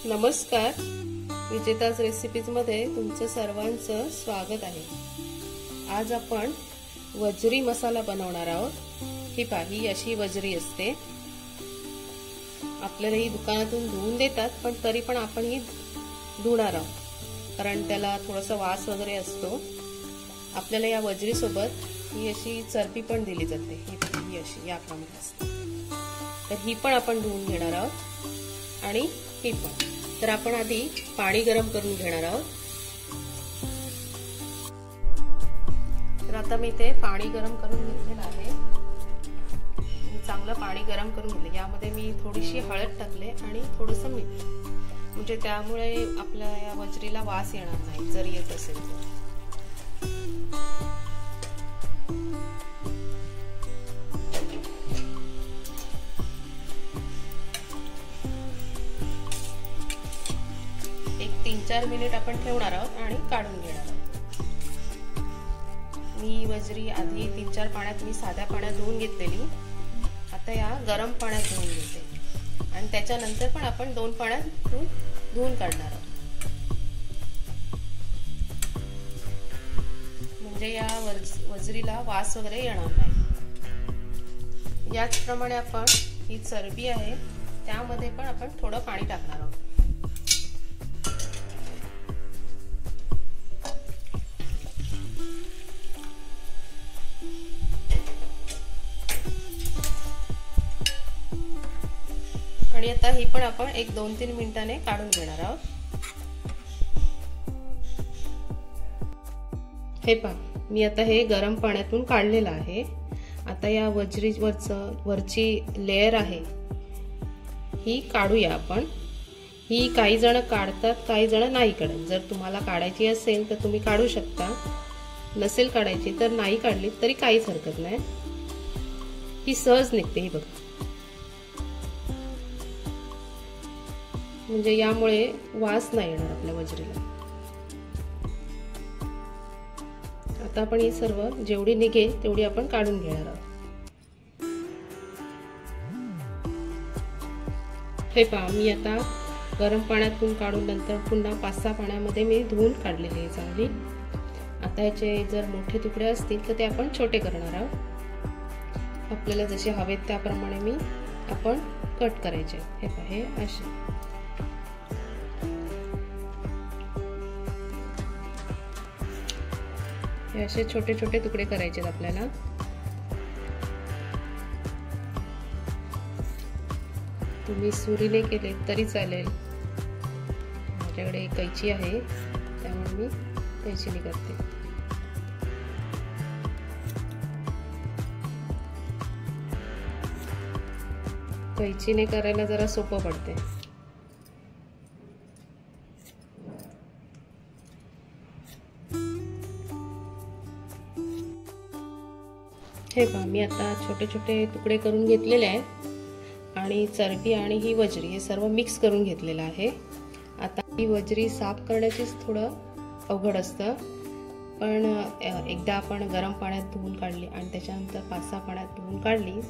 नमस्कार, विजेताज रेसिपीज मध्ये तुमचं सर्वांचं स्वागत आहे। आज आपण वजरी मसाला बनवणार आहोत। ही पाही अशी वजरी असते, आपल्याला ही दुकानातून धुवून देतात, पण तरी पण आपण ही धुणार आहोत कारण त्याला थोडासा वास वगैरे असतो। आपल्याला या वजरी सोबत ही अशी चरबी पण दिली जाते, ही अशी याप्रमाणे असते। तर ही पण आपण धुवून घेणार आहोत आणि ही पण। तर आपण आधी पाणी गरम करून घेणार आहोत। तर आता मी ते पाणी गरम करून घेतलेलं आहे। मी चांगलं पाणी गरम करून घेतले। यामध्ये मी थोडीशी हळद टाकले आणि थोडंसं मीठ, म्हणजे त्यामुळे आपल्या या वजरीला वास येणार नाही जर येत असेल तर। एक 3-4 मिनिट आपण ठेवणार आहोत आणि काढून घेणार आहोत। मी वजरी आधी 3-4 पाण्यात मी साध्या पाण्यात धुवून घेतलेली, आता या गरम पाण्यात धुवून घेते आणि त्याच्यानंतर पण आपण 2 पाण्यात धुवून काढणार आहोत, म्हणजे या वजरीला वास वगैरे येणार नाही। याचप्रमाणे आपण ही चरबी आहे त्यामध्ये पण आपण थोडं पाणी टाकणार आहोत। आणि आता ही पण आपण 1-2-3 मिनिटांनी काढून घेणार आहोत। हे पहा, मी आता हे गरम पाण्यातून काढलेलं आहे। आता या वरची लेयर आहे ही काढूया आपण। ही काही जण काढतात, काही जण नाही काढत। जर तुम्हाला काढायची असेल तर तुम्ही काढू शकता, नसेल काढायची तर नाही काढली तरी काहीच हरकत नाही। ही सहज निघते, ही बघा, म्हणजे यामुळे वास नाही येणार आपल्या वजरीला। आता आपण ही सर्व जेवढी निघेल तेवढी आपण काढून घेणार आहोत। हे पहा, मी आता गरम पाण्यातून काढून नंतर पुन्हा 5-6 पाण्यामध्ये मी धुवून काढलेली आहे चांगली। आता याचे जर मोठे तुकडे असतील तर ते आपण छोटे करणार आहोत। आपल्याला जसे हवेत त्याप्रमाणे आपण कट करायचे। हे पहा, हे असे हे असे छोटे छोटे तुकडे करायचे आपल्याला। तुम्ही सुरीने केले तरी चालेल, माझ्याकडे कैची आहे त्यामुळे मी कैचीने करते। कैचीने करायला जरा सोपं पडते। हे पहा, मी आता छोटे छोटे तुकडे करून घेतलेले आहेत आणि चरबी आणि ही वजरी हे सर्व मिक्स करून घेतलेलं आहे। आता ही वजरी साफ करण्याचीच थोडं अवघड असतं, पण एकदा आपण गरम पाण्यात धुवून काढली आणि त्याच्यानंतर 5-6 पाण्यात धुवून काढली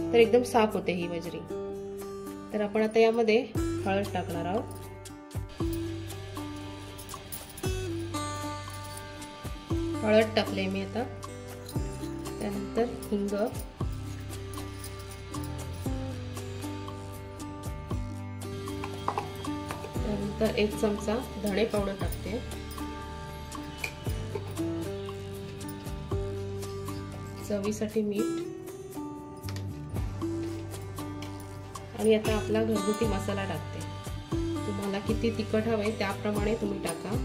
तर एकदम साफ होते ही वजरी। तर आपण आता यामध्ये हळद टाकणार आहोत। हळद टाकले मी आता, त्यानंतर हिंग, त्यानंतर 1 चमचा धणे पावडर टाकते, चवीसाठी मीठ आणि आता आपला घरगुती मसाला टाकते। तुम्हाला किती तिखट हवे त्याप्रमाणे तुम्ही टाका।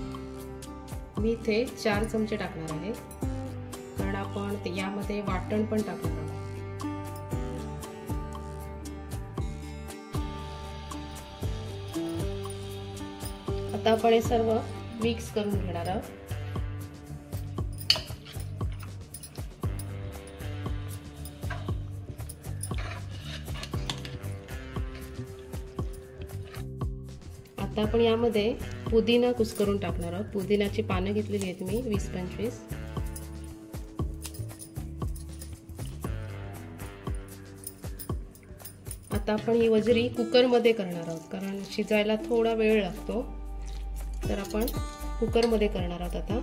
मी इथे 4 चमचे टाकणार आहे कारण आपण यामध्ये वाटण पण टाकणार आहोत। आता आपण हे सर्व मिक्स करून घेणार आहोत। आता आपण यामध्ये पुदिना कुस्करून टाकणार आहोत। पुदिनाची पानं घेतलेली आहेत मी 20-25। आता आपण ही वजरी कुकरमध्ये करणार आहोत, कारण शिजायला थोडा वेळ लागतो, तर आपण कुकरमध्ये करणार आहोत. आता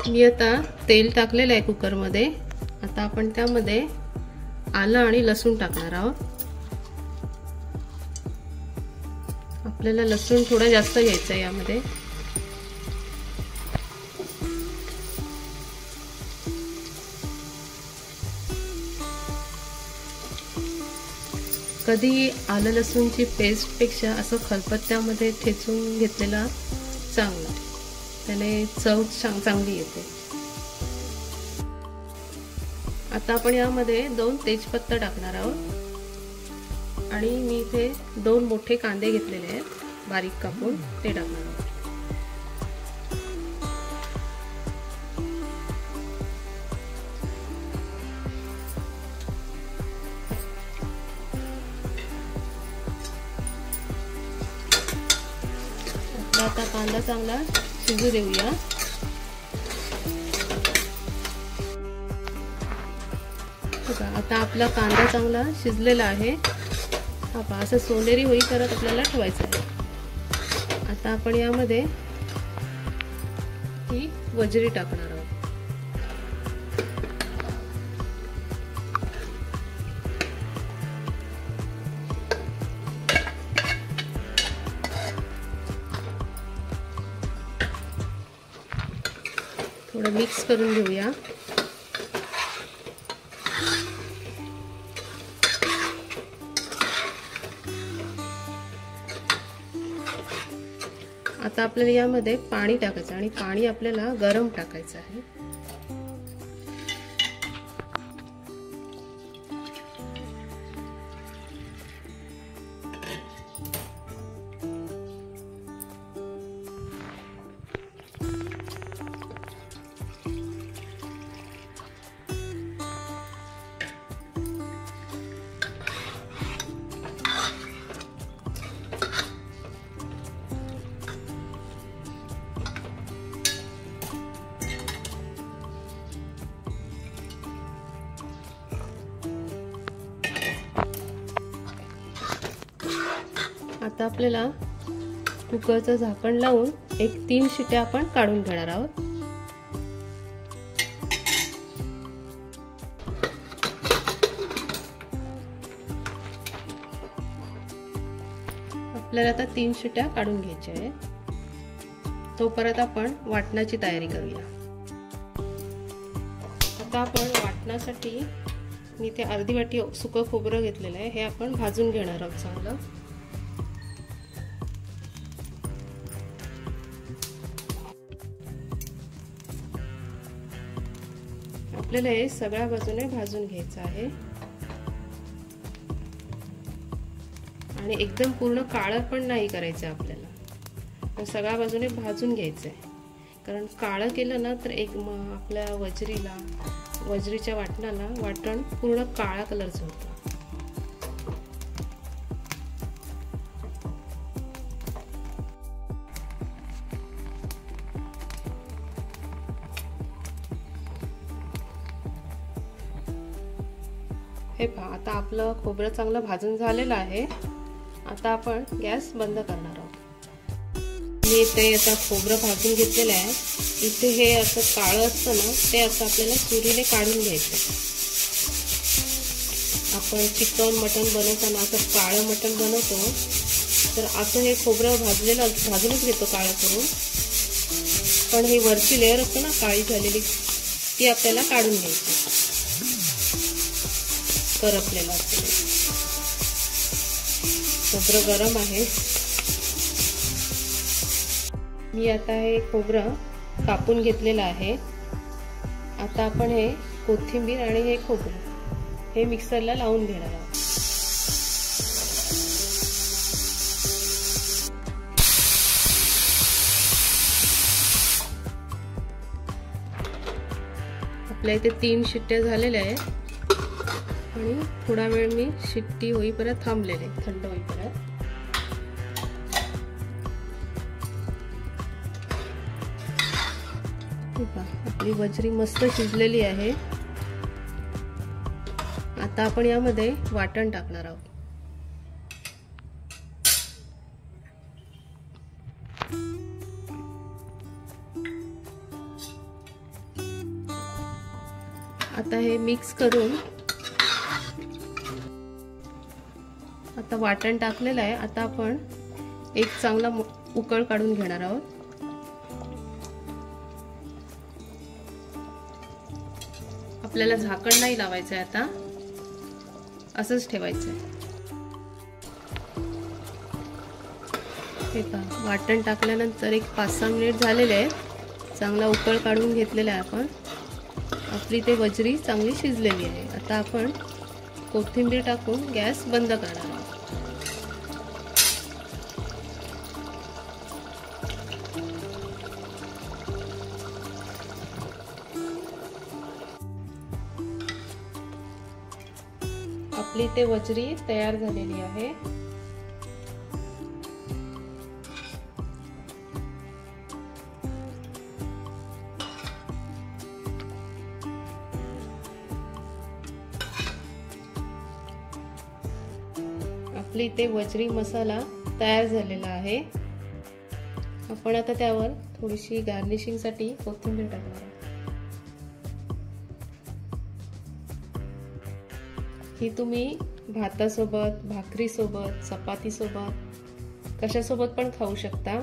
मी तेल टाकलेलं आहे कुकरमध्ये. आता आपण त्यामध्ये आलं आणि लसूण टाकणार आहोत. आपल्याला लसूण थोडा जास्त घ्यायचा आहे यामध्ये. कधी आलं लसूणची पेस्ट पेक्षा असं खलबत्त्यामध्ये ठेचून घेतलेला चांगला, त्याने चव चांगली येते. आता आपण यामध्ये 2 तेजपत्ता टाकणार आहोत आणि मी इथे 2 मोठे कांदे घेतलेले आहेत बारीक कापून, ते टाकणार आहोत. आता कांदा चांगला शिजू देऊया. आता आपला कांदा चांगला शिजलेला आहे. हा पहा, असं सोनेरी होईपर्यंत आपल्याला ठेवायचं आहे. आता आपण यामध्ये ही वजरी टाकणार आहोत. थोडं मिक्स करून घेऊया. आता आपल्याला यामध्ये पाणी टाकायचं आणि पाणी आपल्याला गरम टाकायचं आहे. आता आपल्याला कुकरचं झाकण लावून 1-3 शिट्या आपण काढून घेणार आहोत. आपल्याला आता 3 शिट्या काढून घ्यायच्या आहेत. तोपर्यंत आपण वाटणाची तयारी करूया. आता आपण वाटणासाठी मी ते अर्धी वाटी सुकं खोबरं घेतलेलं आहे. हे आपण भाजून घेणार आहोत चांगलं. आपल्याला हे सगळ्या बाजूने भाजून घ्यायचं आहे आणि एकदम पूर्ण काळं पण नाही करायचं आपल्याला. सगळ्या बाजूने भाजून घ्यायचं आहे, कारण काळं केलं ना तर आपल्या वजरीच्या वाटणाला वाटण पूर्ण काळा कलरचं होतं. हे पहा, आता आपलं खोबरं चांगलं भाजून झालेलं आहे. आता आपण गॅस बंद करणार आहोत. मी इथे आता खोबरं भाजून घेतलेलं आहे. इथे हे असं काळं असतं ना, ते असं आपल्याला सुरीने काढून घ्यायचं. आपण चिकन मटण बनवताना असं काळं मटण बनवतो, तर असं हे खोबरं भाजूनच घेतो काळं करून. पण हे वरची लेअर असते ना काळी झालेली, ती आपल्याला काढून घ्यायची. करपलेलं असतं. खोबरं गरम आहे. मी आता हे खोबरं कापून घेतलेलं आहे. आता आपण हे कोथिंबीर आणि हे खोबरं हे मिक्सरला लावून घेणार आहोत. आपल्या इथे 3 शिट्ट्या झालेल्या आहेत आणि थोडा वेळ मी शिट्टी होईपर्यंत थांबलेले, थंड होईपर्यंत. आपली वजरी मस्त शिजलेली आहे. आता आपण यामध्ये वाटण टाकणार आहोत. आता हे मिक्स करून आता वाटण टाकलेलं आहे. आता आपण एक चांगला उकळ काढून घेणार आहोत. आपल्याला झाकण नाही लावायचं आहे, आता असंच ठेवायचं आहे. हे पहा, वाटण टाकल्यानंतर एक 5-6 मिनिट झालेले आहे. चांगला उकळ काढून घेतलेला आहे आपण. आपली ते वजरी चांगली शिजलेली आहे. आता आपण कोथिंबीर टाकून गॅस बंद करणार आहोत. आपली ते वजरी तयार झालेली आहे. आपली ते वजरी मसाला तयार झालेला आहे. आपण आता त्यावर थोडीशी गार्निशिंग साठी कोथिंबीर टाकणार आहोत. ही तुम्ही भातासोबत, भाकरीसोबत, चपातीसोबत कशासोबत पण खाऊ शकता.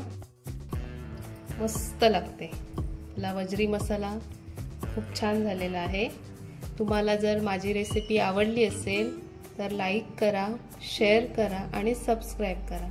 मस्त लागते. आपला वजरी मसाला खूप छान झालेला आहे. तुम्हाला जर माझी रेसिपी आवडली असेल तर लाईक करा, शेअर करा आणि सबस्क्राईब करा.